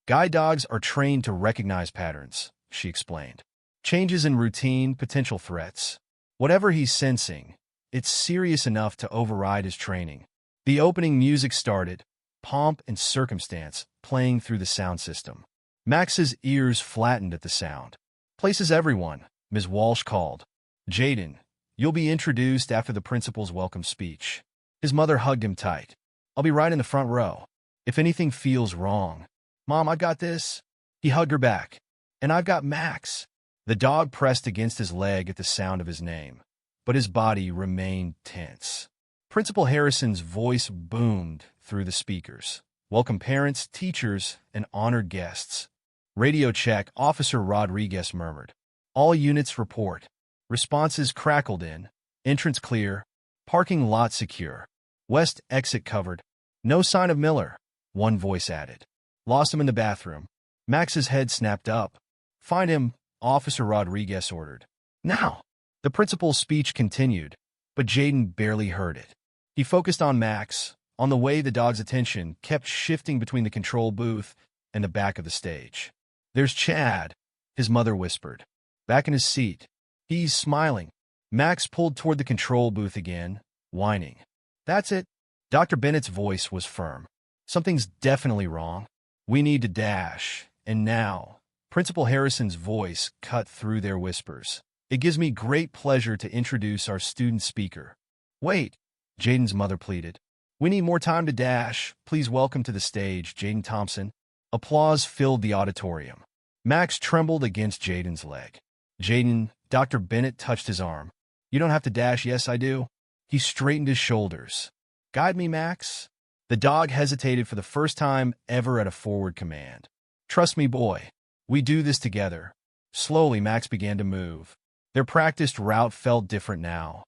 A: Guide dogs are trained to recognize patterns, she explained. Changes in routine, potential threats. Whatever he's sensing, it's serious enough to override his training. The opening music started, pomp and circumstance playing through the sound system. Max's ears flattened at the sound. Places everyone, Ms. Walsh called. Jaden, you'll be introduced after the principal's welcome speech. His mother hugged him tight. I'll be right in the front row. If anything feels wrong. Mom, I've got this. He hugged her back. And I've got Max. The dog pressed against his leg at the sound of his name, but his body remained tense. Principal Harrison's voice boomed through the speakers. Welcome parents, teachers, and honored guests. Radio check, Officer Rodriguez murmured. All units report. Responses crackled in. Entrance clear. Parking lot secure. West exit covered. No sign of Miller, one voice added. Lost him in the bathroom. Max's head snapped up. Find him, Officer Rodriguez ordered. Now! The principal's speech continued, but Jaden barely heard it. He focused on Max, on the way the dog's attention kept shifting between the control booth and the back of the stage. There's Chad, his mother whispered. Back in his seat. He's smiling. Max pulled toward the control booth again, whining. That's it. Dr. Bennett's voice was firm. Something's definitely wrong. We need to dash. And now, Principal Harrison's voice cut through their whispers. It gives me great pleasure to introduce our student speaker. Wait, Jaden's mother pleaded. We need more time to dash. Please welcome to the stage, Jaden Thompson. Applause filled the auditorium. Max trembled against Jaden's leg. Jaden, Dr. Bennett touched his arm. You don't have to dash, yes I do. He straightened his shoulders. Guide me, Max. The dog hesitated for the first time ever at a forward command. Trust me, boy. We do this together. Slowly, Max began to move. Their practiced route felt different now,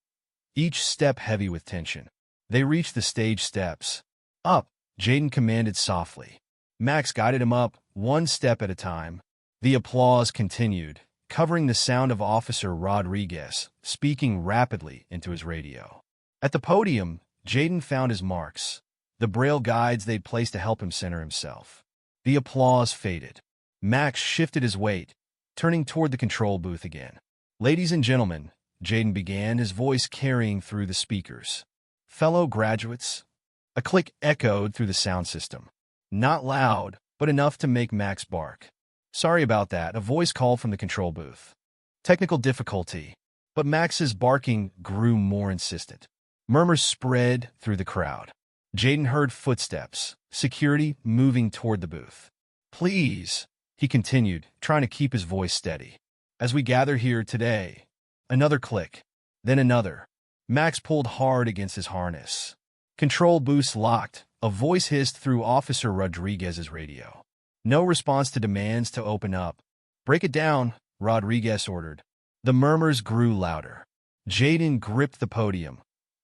A: each step heavy with tension. They reached the stage steps. Up, Jaden commanded softly. Max guided him up, one step at a time. The applause continued, covering the sound of Officer Rodriguez speaking rapidly into his radio. At the podium, Jaden found his marks, the braille guides they'd placed to help him center himself. The applause faded. Max shifted his weight, turning toward the control booth again. Ladies and gentlemen, Jaden began, his voice carrying through the speakers. Fellow graduates. A click echoed through the sound system. Not loud, but enough to make Max bark. Sorry about that, a voice called from the control booth. Technical difficulty. But Max's barking grew more insistent. Murmurs spread through the crowd. Jaden heard footsteps, security moving toward the booth. Please, he continued, trying to keep his voice steady. As we gather here today, another click, then another. Max pulled hard against his harness. Control booths locked. A voice hissed through Officer Rodriguez's radio. No response to demands to open up. Break it down, Rodriguez ordered. The murmurs grew louder. Jaden gripped the podium,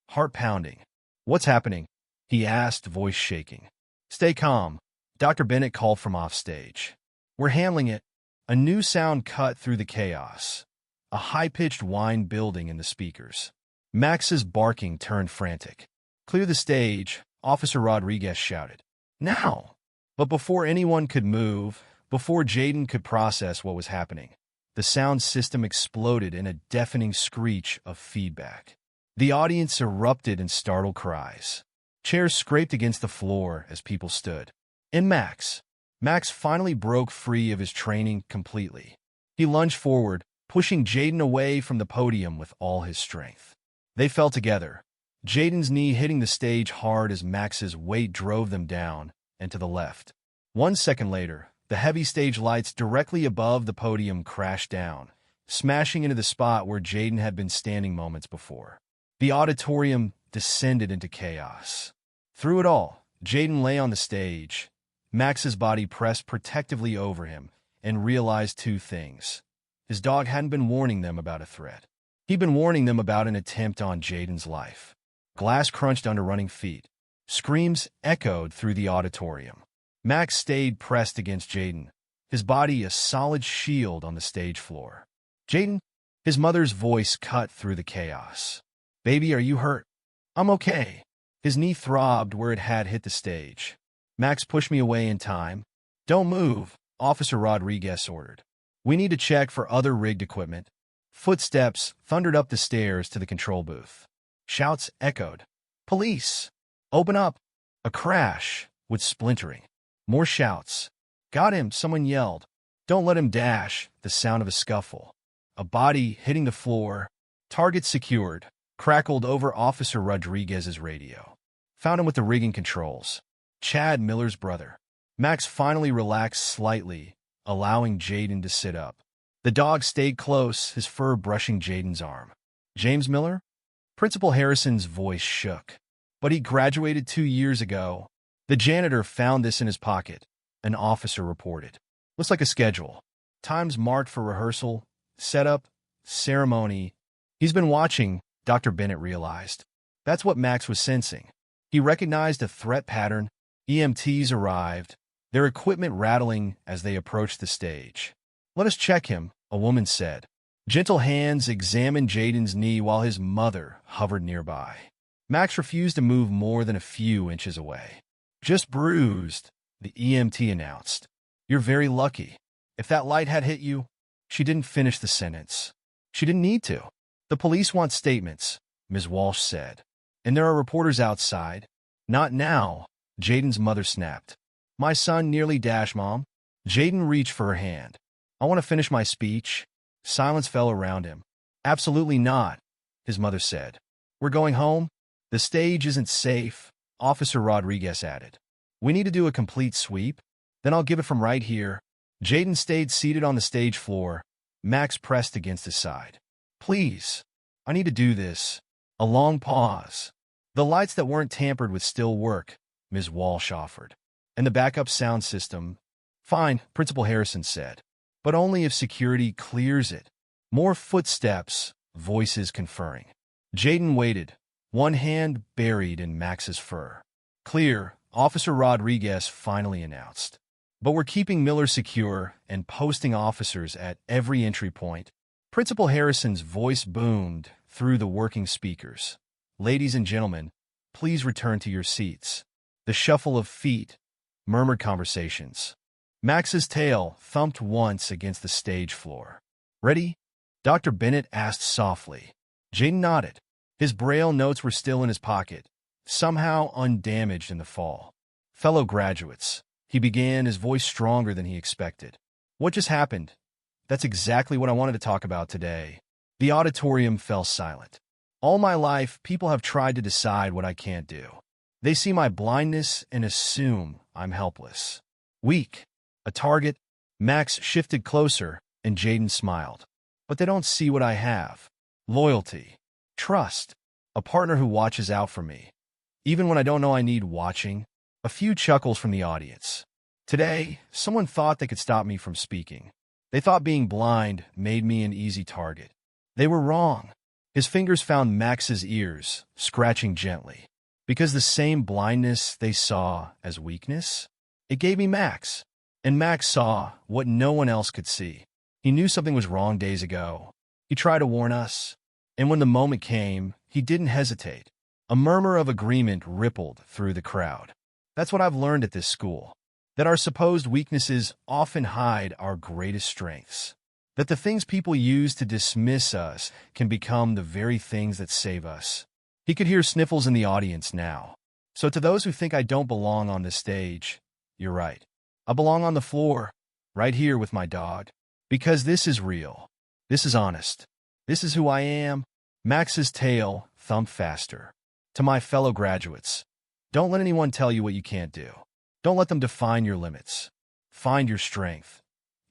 A: heart pounding. What's happening? He asked, voice shaking. Stay calm, Dr. Bennett called from offstage. We're handling it. A new sound cut through the chaos. A high-pitched whine building in the speakers. Max's barking turned frantic. Clear the stage, Officer Rodriguez shouted. Now! But before anyone could move, before Jaden could process what was happening, the sound system exploded in a deafening screech of feedback. The audience erupted in startled cries. Chairs scraped against the floor as people stood. And Max finally broke free of his training completely. He lunged forward, pushing Jaden away from the podium with all his strength. They fell together, Jaden's knee hitting the stage hard as Max's weight drove them down and to the left. 1 second later, the heavy stage lights directly above the podium crashed down, smashing into the spot where Jaden had been standing moments before. The auditorium descended into chaos. Through it all, Jaden lay on the stage. Max's body pressed protectively over him and realized two things. His dog hadn't been warning them about a threat. He'd been warning them about an attempt on Jaden's life. Glass crunched under running feet. Screams echoed through the auditorium. Max stayed pressed against Jaden, his body a solid shield on the stage floor. Jaden? His mother's voice cut through the chaos. Baby, are you hurt? I'm okay. His knee throbbed where it had hit the stage. Max pushed me away in time. Don't move, Officer Rodriguez ordered. We need to check for other rigged equipment. Footsteps thundered up the stairs to the control booth. Shouts echoed. Police! Open up! A crash, with splintering. More shouts. Got him, someone yelled. Don't let him dash, the sound of a scuffle. A body hitting the floor. Target secured, crackled over Officer Rodriguez's radio. Found him with the rigging controls. Chad Miller's brother. Max finally relaxed slightly, allowing Jaden to sit up. The dog stayed close, his fur brushing Jaden's arm. James Miller? Principal Harrison's voice shook. But he graduated 2 years ago. The janitor found this in his pocket, an officer reported. Looks like a schedule. Times marked for rehearsal, setup, ceremony. He's been watching, Dr. Bennett realized. That's what Max was sensing. He recognized a threat pattern. EMTs arrived, their equipment rattling as they approached the stage. Let us check him, a woman said. Gentle hands examined Jaden's knee while his mother hovered nearby. Max refused to move more than a few inches away. Just bruised, the EMT announced. You're very lucky. If that light had hit you, she didn't finish the sentence. She didn't need to. The police want statements, Ms. Walsh said. And there are reporters outside. Not now, Jaden's mother snapped. My son nearly dashed, Mom. Jaden reached for her hand. I want to finish my speech. Silence fell around him. Absolutely not, his mother said. We're going home? The stage isn't safe, Officer Rodriguez added. We need to do a complete sweep? Then I'll give it from right here. Jaden stayed seated on the stage floor. Max pressed against his side. Please, I need to do this. A long pause. The lights that weren't tampered with still work, Ms. Walsh offered. And the backup sound system? Fine, Principal Harrison said. But only if security clears it. More footsteps, voices conferring. Jaden waited, one hand buried in Max's fur. Clear, Officer Rodriguez finally announced. But we're keeping Miller secure and posting officers at every entry point. Principal Harrison's voice boomed through the working speakers. Ladies and gentlemen, please return to your seats. The shuffle of feet, murmured conversations. Max's tail thumped once against the stage floor. Ready? Dr. Bennett asked softly. Jaden nodded. His Braille notes were still in his pocket, somehow undamaged in the fall. Fellow graduates, he began, his voice stronger than he expected. What just happened? That's exactly what I wanted to talk about today. The auditorium fell silent. All my life, people have tried to decide what I can't do. They see my blindness and assume I'm helpless. Weak. A target. Max shifted closer, and Jaden smiled. But they don't see what I have. Loyalty. Trust. A partner who watches out for me. Even when I don't know I need watching. A few chuckles from the audience. Today, someone thought they could stop me from speaking. They thought being blind made me an easy target. They were wrong. His fingers found Max's ears, scratching gently. Because the same blindness they saw as weakness, it gave me Max. And Max saw what no one else could see. He knew something was wrong days ago. He tried to warn us. And when the moment came, he didn't hesitate. A murmur of agreement rippled through the crowd. That's what I've learned at this school. That our supposed weaknesses often hide our greatest strengths. That the things people use to dismiss us can become the very things that save us. He could hear sniffles in the audience now. So to those who think I don't belong on this stage, you're right. I belong on the floor, right here with my dog. Because this is real. This is honest. This is who I am. Max's tail thumped faster. To my fellow graduates, don't let anyone tell you what you can't do. Don't let them define your limits. Find your strength.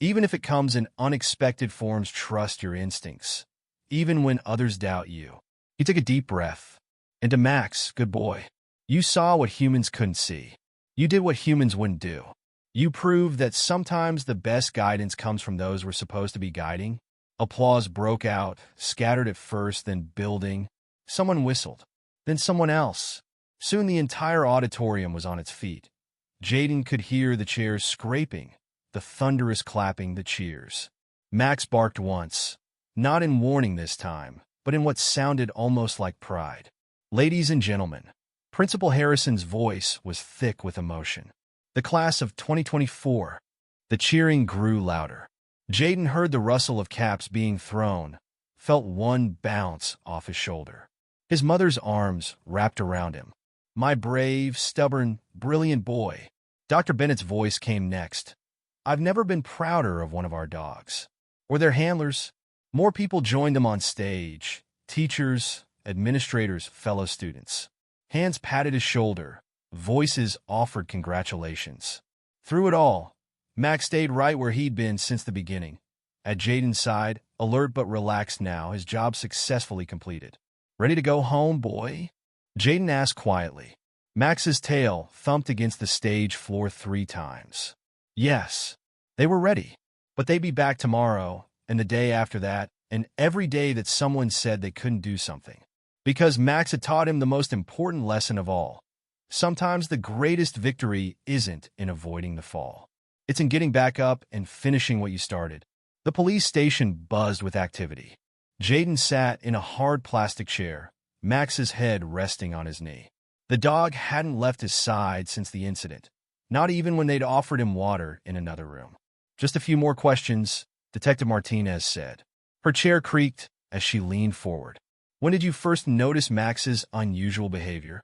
A: Even if it comes in unexpected forms, trust your instincts. Even when others doubt you. He took a deep breath. And to Max, good boy. You saw what humans couldn't see. You did what humans wouldn't do. You proved that sometimes the best guidance comes from those we're supposed to be guiding. Applause broke out, scattered at first, then building. Someone whistled. Then someone else. Soon the entire auditorium was on its feet. Jaden could hear the chairs scraping, the thunderous clapping, the cheers. Max barked once, not in warning this time, but in what sounded almost like pride. Ladies and gentlemen, Principal Harrison's voice was thick with emotion. The class of 2024. The cheering grew louder. Jaden heard the rustle of caps being thrown, felt one bounce off his shoulder. His mother's arms wrapped around him. My brave, stubborn, brilliant boy. Dr. Bennett's voice came next. I've never been prouder of one of our dogs. Or their handlers. More people joined them on stage. Teachers, administrators, fellow students. Hands patted his shoulder. Voices offered congratulations. Through it all, Max stayed right where he'd been since the beginning. At Jaden's side, alert but relaxed now, his job successfully completed. Ready to go home, boy? Jaden asked quietly. Max's tail thumped against the stage floor 3 times. Yes, they were ready. But they'd be back tomorrow, and the day after that, and every day that someone said they couldn't do something. Because Max had taught him the most important lesson of all. Sometimes the greatest victory isn't in avoiding the fall. It's in getting back up and finishing what you started. The police station buzzed with activity. Jaden sat in a hard plastic chair, Max's head resting on his knee. The dog hadn't left his side since the incident, not even when they'd offered him water in another room. Just a few more questions, Detective Martinez said. Her chair creaked as she leaned forward. When did you first notice Max's unusual behavior?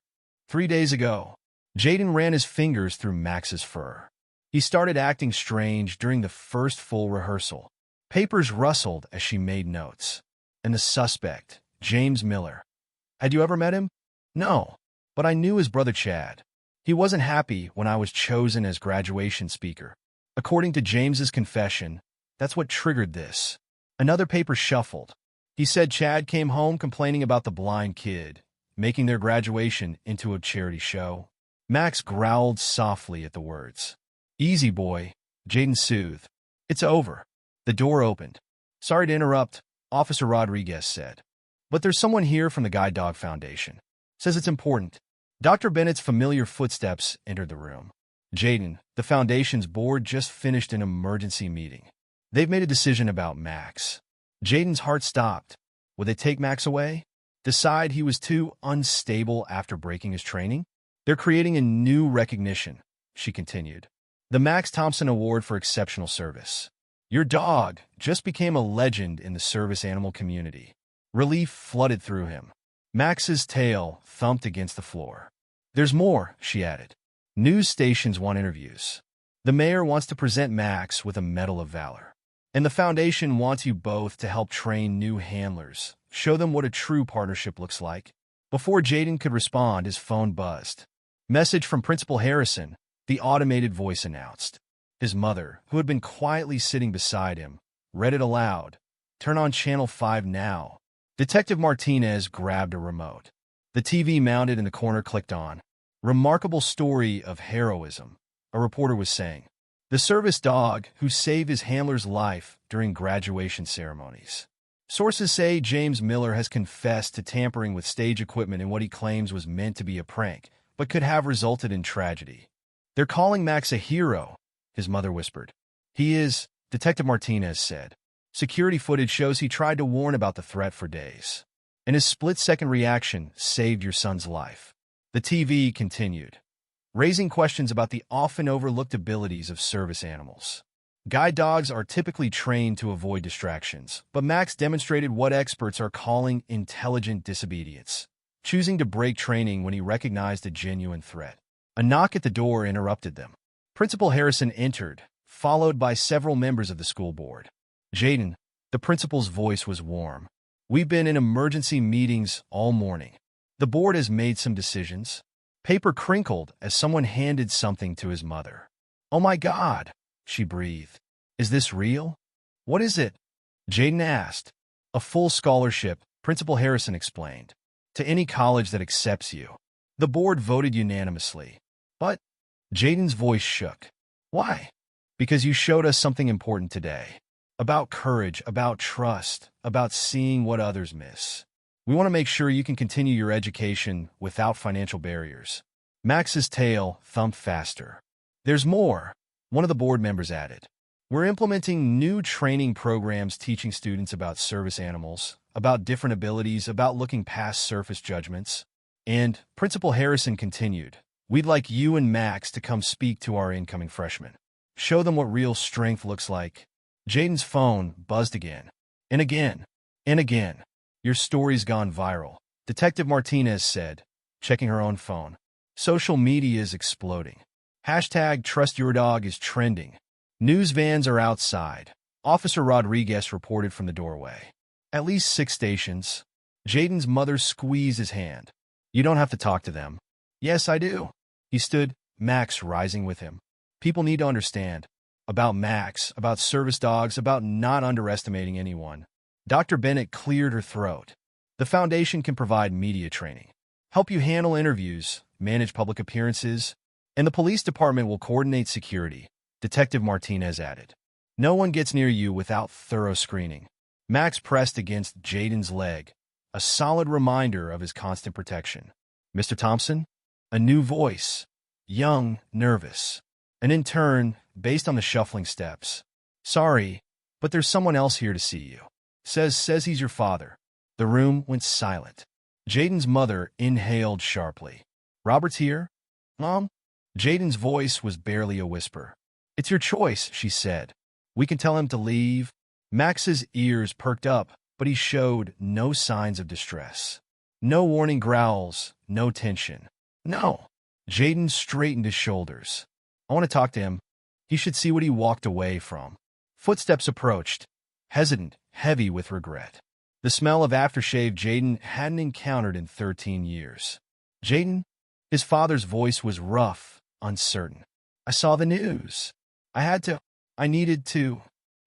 A: 3 days ago. Jaden ran his fingers through Max's fur. He started acting strange during the first full rehearsal. Papers rustled as she made notes. And the suspect, James Miller. Had you ever met him? No, but I knew his brother Chad. He wasn't happy when I was chosen as graduation speaker. According to James's confession, that's what triggered this. Another paper shuffled. He said Chad came home complaining about the blind kid, making their graduation into a charity show. Max growled softly at the words. Easy, boy, Jaden soothed. It's over. The door opened. Sorry to interrupt, Officer Rodriguez said. But there's someone here from the Guide Dog Foundation. Says it's important. Dr. Bennett's familiar footsteps entered the room. Jaden, the Foundation's board just finished an emergency meeting. They've made a decision about Max. Jaden's heart stopped. Would they take Max away? Decide he was too unstable after breaking his training? They're creating a new recognition, she continued. The Max Thompson Award for Exceptional Service. Your dog just became a legend in the service animal community. Relief flooded through him. Max's tail thumped against the floor. There's more, she added. News stations want interviews. The mayor wants to present Max with a Medal of Valor. And the foundation wants you both to help train new handlers, show them what a true partnership looks like. Before Jaden could respond, his phone buzzed. Message from Principal Harrison, the automated voice announced. His mother, who had been quietly sitting beside him, read it aloud. Turn on Channel 5 now. Detective Martinez grabbed a remote. The TV mounted in the corner clicked on. Remarkable story of heroism, a reporter was saying. The service dog who saved his handler's life during graduation ceremonies. Sources say James Miller has confessed to tampering with stage equipment in what he claims was meant to be a prank, but could have resulted in tragedy. They're calling Max a hero, his mother whispered. He is, Detective Martinez said. Security footage shows he tried to warn about the threat for days. And his split-second reaction saved your son's life. The TV continued, raising questions about the often overlooked abilities of service animals. Guide dogs are typically trained to avoid distractions, but Max demonstrated what experts are calling intelligent disobedience, choosing to break training when he recognized a genuine threat. A knock at the door interrupted them. Principal Harrison entered, followed by several members of the school board. Jaden, the principal's voice was warm. We've been in emergency meetings all morning. The board has made some decisions. Paper crinkled as someone handed something to his mother. Oh my God, she breathed. Is this real? What is it? Jaden asked. A full scholarship, Principal Harrison explained, to any college that accepts you. The board voted unanimously. But Jaden's voice shook. Why? Because you showed us something important today. About courage, about trust, about seeing what others miss. We want to make sure you can continue your education without financial barriers. Max's tail thumped faster. There's more, one of the board members added. We're implementing new training programs teaching students about service animals, about different abilities, about looking past surface judgments. And Principal Harrison continued, we'd like you and Max to come speak to our incoming freshmen. Show them what real strength looks like. Jaden's phone buzzed again, and again, and again. Your story's gone viral, Detective Martinez said, checking her own phone. Social media is exploding. Hashtag #TrustYourDog is trending. News vans are outside. Officer Rodriguez reported from the doorway. At least 6 stations. Jaden's mother squeezed his hand. You don't have to talk to them. Yes, I do. He stood, Max rising with him. People need to understand. About Max, about service dogs, about not underestimating anyone. Dr. Bennett cleared her throat. The foundation can provide media training, help you handle interviews, manage public appearances, and the police department will coordinate security, Detective Martinez added. No one gets near you without thorough screening. Max pressed against Jaden's leg, a solid reminder of his constant protection. Mr. Thompson? A new voice. Young, nervous. And in turn, based on the shuffling steps. Sorry, but there's someone else here to see you. Says he's your father. The room went silent. Jaden's mother inhaled sharply. Robert's here? Mom? Jaden's voice was barely a whisper. It's your choice, she said. We can tell him to leave. Max's ears perked up, but he showed no signs of distress. No warning growls, no tension. No. Jaden straightened his shoulders. I want to talk to him. He should see what he walked away from. Footsteps approached, hesitant, heavy with regret. The smell of aftershave Jaden hadn't encountered in 13 years. Jaden? His father's voice was rough, uncertain. I saw the news. I needed to.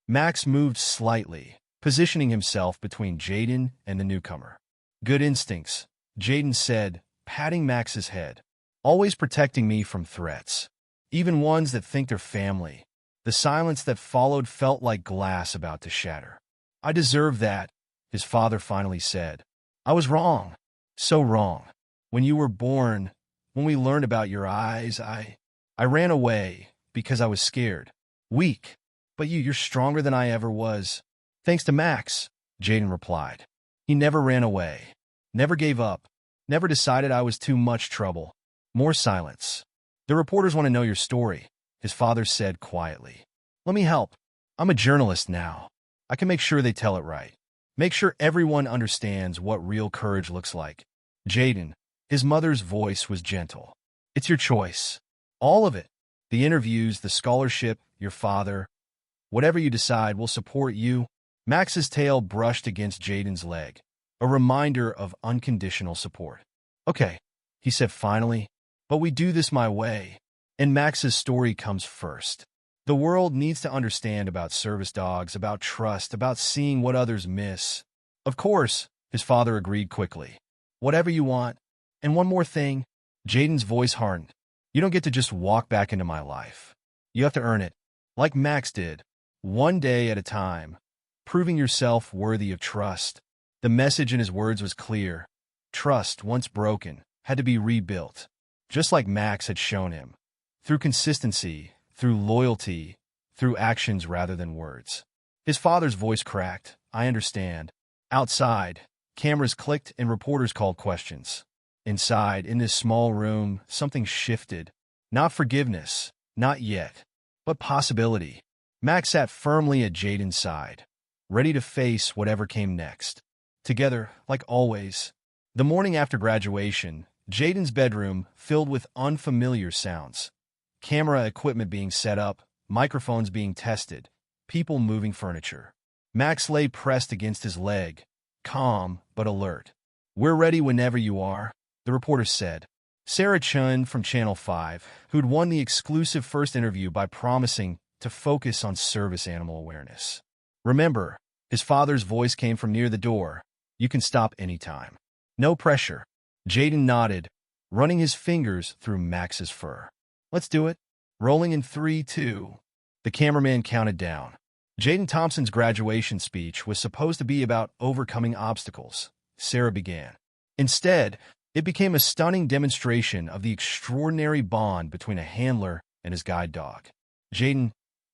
A: Max moved slightly, positioning himself between Jaden and the newcomer. Good instincts, Jaden said, patting Max's head. Always protecting me from threats, even ones that think they're family. The silence that followed felt like glass about to shatter. I deserve that, his father finally said. I was wrong. So wrong. When you were born, when we learned about your eyes, I ran away because I was scared. Weak. But you're stronger than I ever was. Thanks to Max, Jaden replied. He never ran away. Never gave up. Never decided I was too much trouble. More silence. The reporters want to know your story, his father said quietly. Let me help. I'm a journalist now. I can make sure they tell it right. Make sure everyone understands what real courage looks like. Jaden, his mother's voice was gentle. It's your choice. All of it. The interviews, the scholarship, your father. Whatever you decide, we'll support you. Max's tail brushed against Jaden's leg, a reminder of unconditional support. Okay, he said finally, but we do this my way. And Max's story comes first. The world needs to understand about service dogs, about trust, about seeing what others miss. Of course, his father agreed quickly. Whatever you want. And one more thing, Jaden's voice hardened. You don't get to just walk back into my life. You have to earn it, like Max did, one day at a time, proving yourself worthy of trust. The message in his words was clear. Trust, once broken, had to be rebuilt, just like Max had shown him, through consistency, through loyalty, through actions rather than words. His father's voice cracked. I understand. Outside, cameras clicked and reporters called questions. Inside, in this small room, something shifted. Not forgiveness, not yet, but possibility. Max sat firmly at Jaden's side, ready to face whatever came next. Together, like always. The morning after graduation, Jaden's bedroom filled with unfamiliar sounds. Camera equipment being set up, microphones being tested, people moving furniture. Max lay pressed against his leg, calm but alert. We're ready whenever you are, the reporter said. Sarah Chun from Channel 5, who'd won the exclusive first interview by promising to focus on service animal awareness. Remember, his father's voice came from near the door. You can stop anytime. No pressure. Jaden nodded, running his fingers through Max's fur. Let's do it. Rolling in 3, 2. The cameraman counted down. Jaden Thompson's graduation speech was supposed to be about overcoming obstacles, Sarah began. Instead, it became a stunning demonstration of the extraordinary bond between a handler and his guide dog. Jaden,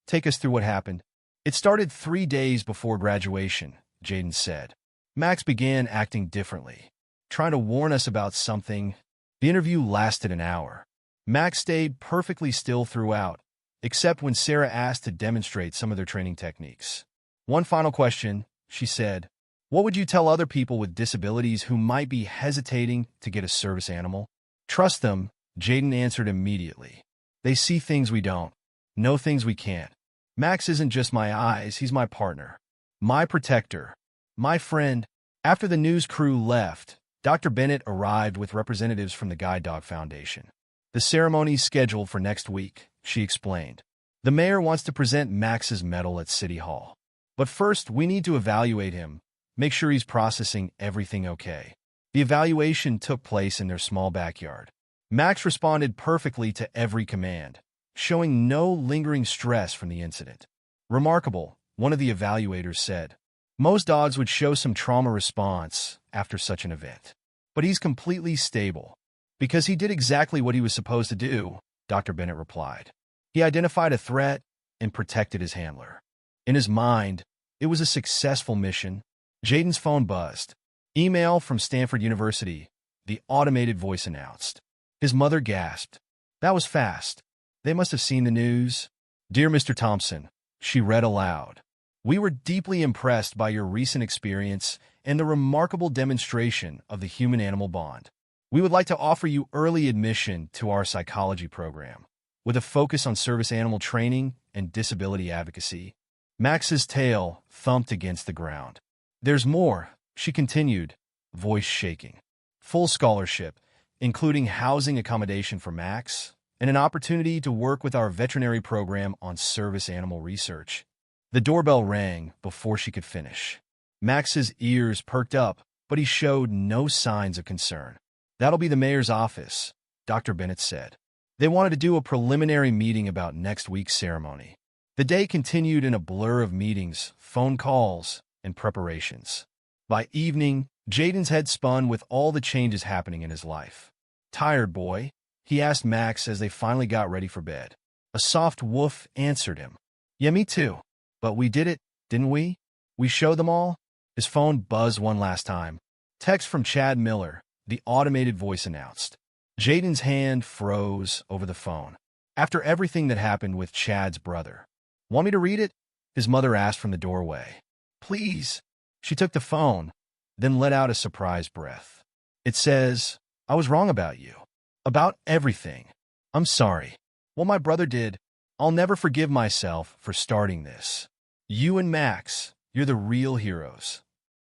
A: take us through what happened. It started 3 days before graduation, Jaden said. Max began acting differently, trying to warn us about something. The interview lasted an hour. Max stayed perfectly still throughout, except when Sarah asked to demonstrate some of their training techniques. One final question, she said. What would you tell other people with disabilities who might be hesitating to get a service animal? Trust them, Jaden answered immediately. They see things we don't, know things we can't. Max isn't just my eyes, he's my partner, my protector, my friend. After the news crew left, Dr. Bennett arrived with representatives from the Guide Dog Foundation. The ceremony's scheduled for next week, she explained. The mayor wants to present Max's medal at City Hall. But first, we need to evaluate him, make sure he's processing everything okay. The evaluation took place in their small backyard. Max responded perfectly to every command, showing no lingering stress from the incident. Remarkable, one of the evaluators said. Most dogs would show some trauma response after such an event. But he's completely stable. Because he did exactly what he was supposed to do, Dr. Bennett replied. He identified a threat and protected his handler. In his mind, it was a successful mission. Jaden's phone buzzed. Email from Stanford University, the automated voice announced. His mother gasped. That was fast. They must have seen the news. Dear Mr. Thompson, she read aloud. We were deeply impressed by your recent experience and the remarkable demonstration of the human-animal bond. We would like to offer you early admission to our psychology program, with a focus on service animal training and disability advocacy. Max's tail thumped against the ground. There's more, she continued, voice shaking. Full scholarship, including housing accommodation for Max and an opportunity to work with our veterinary program on service animal research. The doorbell rang before she could finish. Max's ears perked up, but he showed no signs of concern. "That'll be the mayor's office," Dr. Bennett said. They wanted to do a preliminary meeting about next week's ceremony. The day continued in a blur of meetings, phone calls, and preparations. By evening, Jaden's head spun with all the changes happening in his life. "Tired, boy?" he asked Max as they finally got ready for bed. A soft woof answered him. "Yeah, me too. But we did it, didn't we? We showed them all?" His phone buzzed one last time. Text from Chad Miller, the automated voice announced. Jaden's hand froze over the phone. After everything that happened with Chad's brother. "Want me to read it?" his mother asked from the doorway. "Please." She took the phone, then let out a surprised breath. It says, "I was wrong about you. About everything. I'm sorry. What my brother did, I'll never forgive myself for starting this. You and Max, you're the real heroes."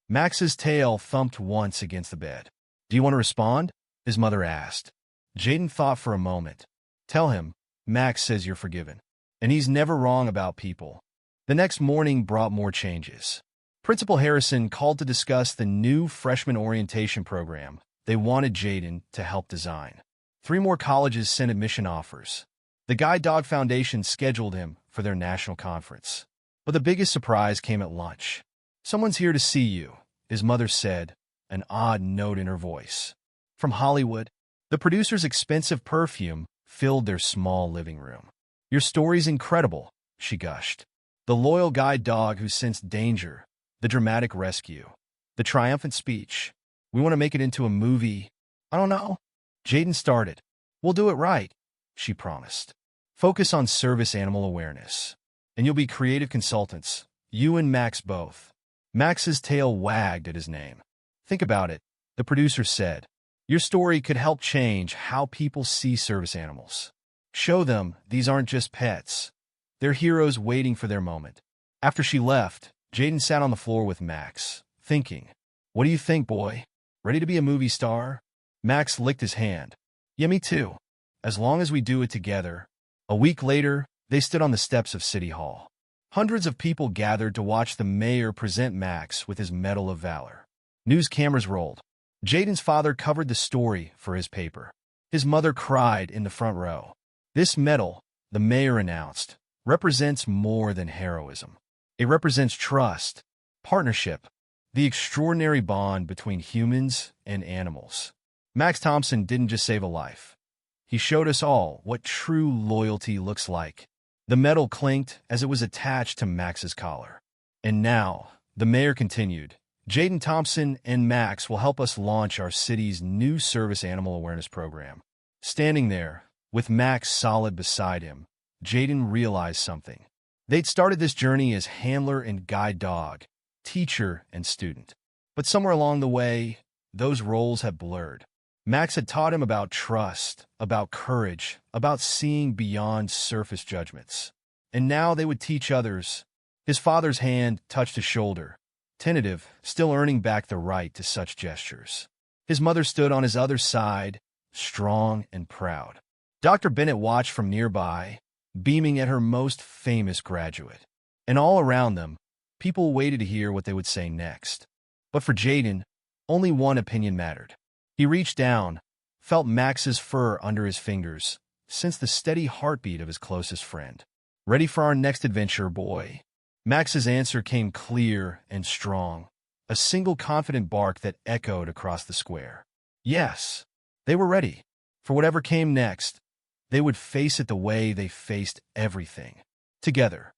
A: Max's tail thumped once against the bed. "Do you want to respond?" his mother asked. Jaden thought for a moment. "Tell him, Max says you're forgiven. And he's never wrong about people." The next morning brought more changes. Principal Harrison called to discuss the new freshman orientation program they wanted Jaden to help design. 3 more colleges sent admission offers. The Guide Dog Foundation scheduled him for their national conference. But the biggest surprise came at lunch. "Someone's here to see you," his mother said, an odd note in her voice. From Hollywood, the producer's expensive perfume filled their small living room. "Your story's incredible," she gushed. "The loyal guide dog who sensed danger, the dramatic rescue, the triumphant speech. We want to make it into a movie." "I don't know." Jaden started. "We'll do it right," she promised. "Focus on service animal awareness. And you'll be creative consultants, you and Max both." Max's tail wagged at his name. "Think about it," the producer said. "Your story could help change how people see service animals. Show them these aren't just pets. They're heroes waiting for their moment." After she left, Jaden sat on the floor with Max, thinking. "What do you think, boy? Ready to be a movie star?" Max licked his hand. "Yeah, me too. As long as we do it together." A week later, they stood on the steps of City Hall. Hundreds of people gathered to watch the mayor present Max with his Medal of Valor. News cameras rolled. Jaden's father covered the story for his paper. His mother cried in the front row. "This medal," the mayor announced, "represents more than heroism. It represents trust, partnership, the extraordinary bond between humans and animals." Max Thompson didn't just save a life. He showed us all what true loyalty looks like. The medal clinked as it was attached to Max's collar. "And now," the mayor continued, "Jaden Thompson and Max will help us launch our city's new service animal awareness program." Standing there, with Max solid beside him, Jaden realized something. They'd started this journey as handler and guide dog, teacher and student. But somewhere along the way, those roles had blurred. Max had taught him about trust, about courage, about seeing beyond surface judgments. And now they would teach others. His father's hand touched his shoulder, tentative, still earning back the right to such gestures. His mother stood on his other side, strong and proud. Dr. Bennett watched from nearby, beaming at her most famous graduate. And all around them, people waited to hear what they would say next. But for Jaden, only one opinion mattered. He reached down, felt Max's fur under his fingers, sensed the steady heartbeat of his closest friend. "Ready for our next adventure, boy?" Max's answer came clear and strong, a single confident bark that echoed across the square. Yes, they were ready. For whatever came next, they would face it the way they faced everything. Together.